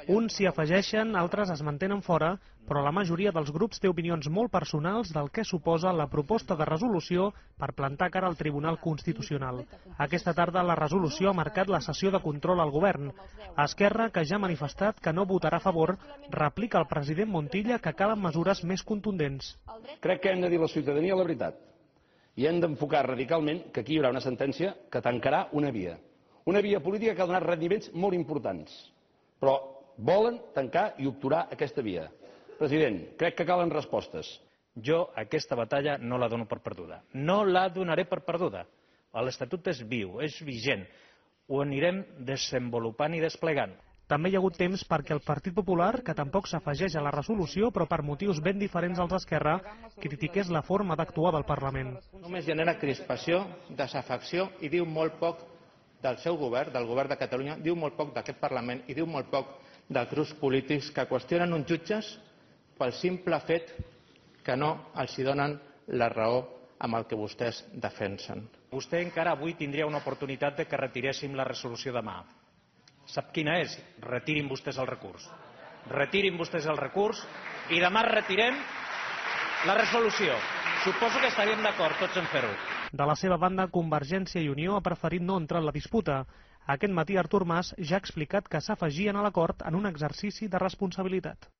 Uns s'hi afegeixen, altres es mantenen fora, però la majoria dels grups té opinions molt personals del que suposa la proposta de resolució per plantar cara al Tribunal Constitucional. Aquesta tarda la resolució ha marcat la sessió de control al govern. Esquerra, que ja ha manifestat que no votarà a favor, replica al president Montilla que calen mesures més contundents. Crec que hem de dir a la ciutadania la veritat i hem d'enfocar radicalment que aquí hi haurà una sentència que tancarà una via política que ha donat rendiments molt importants, però volen tancar i obturar aquesta via. President, crec que calen respostes. Jo aquesta batalla no la dono per perduda. No la donaré per perduda. L'Estatut és viu, és vigent. Ho anirem desenvolupant i desplegant. També hi ha hagut temps perquè el Partit Popular, que tampoc s'afegeix a la resolució, però per motius ben diferents als d'Esquerra, critiqués la forma d'actuar del Parlament. Només genera crispació, desafecció i diu molt poc del seu govern, del govern de Catalunya, diu molt poc d'aquest Parlament i diu molt poc dels grups polítics que qüestionen uns jutges pel simple fet que no els donen la raó amb el que vostès defensen. Vostè encara avui tindria una oportunitat de que retiréssim la resolució demà. Sap quina és? Retirin vostès el recurs. Retirin vostès el recurs i demà retirem la resolució. Suposo que estaríem d'acord tots en fer-ho. De la seva banda, Convergència i Unió ha preferit no entrar en la disputa. Aquest matí Artur Mas ja ha explicat que s'afegien a l'acord en un exercici de responsabilitat.